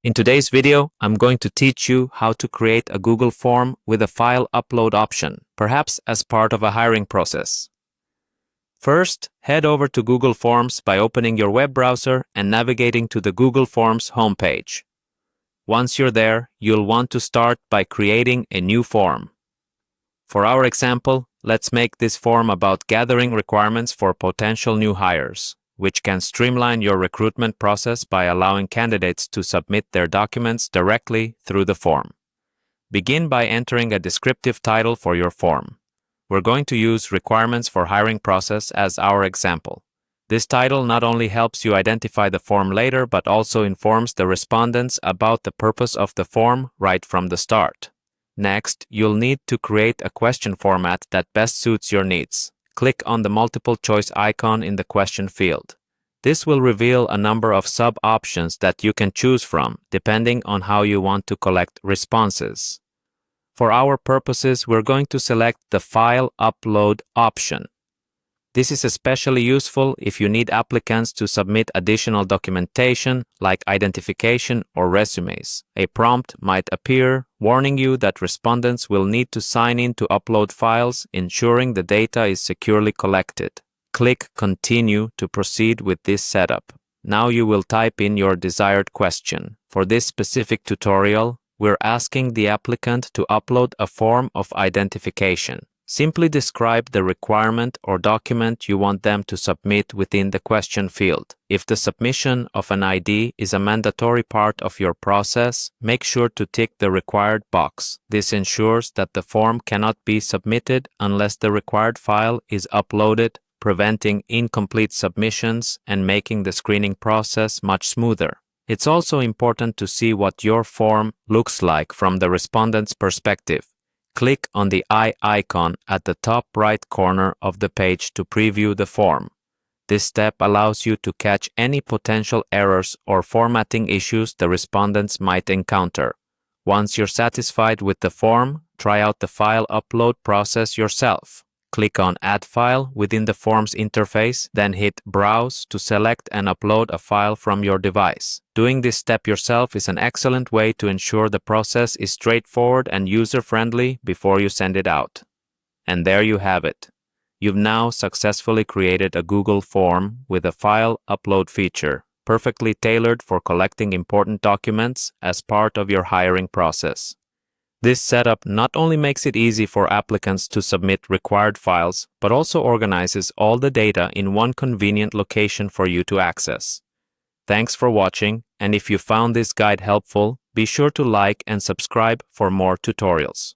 In today's video, I'm going to teach you how to create a Google form with a file upload option, perhaps as part of a hiring process. First, head over to Google Forms by opening your web browser and navigating to the Google Forms homepage. Once you're there, you'll want to start by creating a new form. For our example, let's make this form about gathering requirements for potential new hires, which can streamline your recruitment process by allowing candidates to submit their documents directly through the form. Begin by entering a descriptive title for your form. We're going to use requirements for hiring process as our example. This title not only helps you identify the form later, but also informs the respondents about the purpose of the form right from the start. Next, you'll need to create a question format that best suits your needs. Click on the multiple choice icon in the question field. This will reveal a number of sub-options that you can choose from, depending on how you want to collect responses. For our purposes, we're going to select the File Upload option. This is especially useful if you need applicants to submit additional documentation like identification or resumes. A prompt might appear warning you that respondents will need to sign in to upload files, ensuring the data is securely collected. Click Continue to proceed with this setup. Now you will type in your desired question. For this specific tutorial, we're asking the applicant to upload a form of identification. Simply describe the requirement or document you want them to submit within the question field. If the submission of an ID is a mandatory part of your process, make sure to tick the required box. This ensures that the form cannot be submitted unless the required file is uploaded, preventing incomplete submissions and making the screening process much smoother. It's also important to see what your form looks like from the respondent's perspective. Click on the eye icon at the top right corner of the page to preview the form. This step allows you to catch any potential errors or formatting issues the respondents might encounter. Once you're satisfied with the form, try out the file upload process yourself. Click on Add File within the form's interface, then hit Browse to select and upload a file from your device. Doing this step yourself is an excellent way to ensure the process is straightforward and user-friendly before you send it out. And there you have it. You've now successfully created a Google form with a file upload feature, perfectly tailored for collecting important documents as part of your hiring process. This setup not only makes it easy for applicants to submit required files, but also organizes all the data in one convenient location for you to access. Thanks for watching, and if you found this guide helpful, be sure to like and subscribe for more tutorials.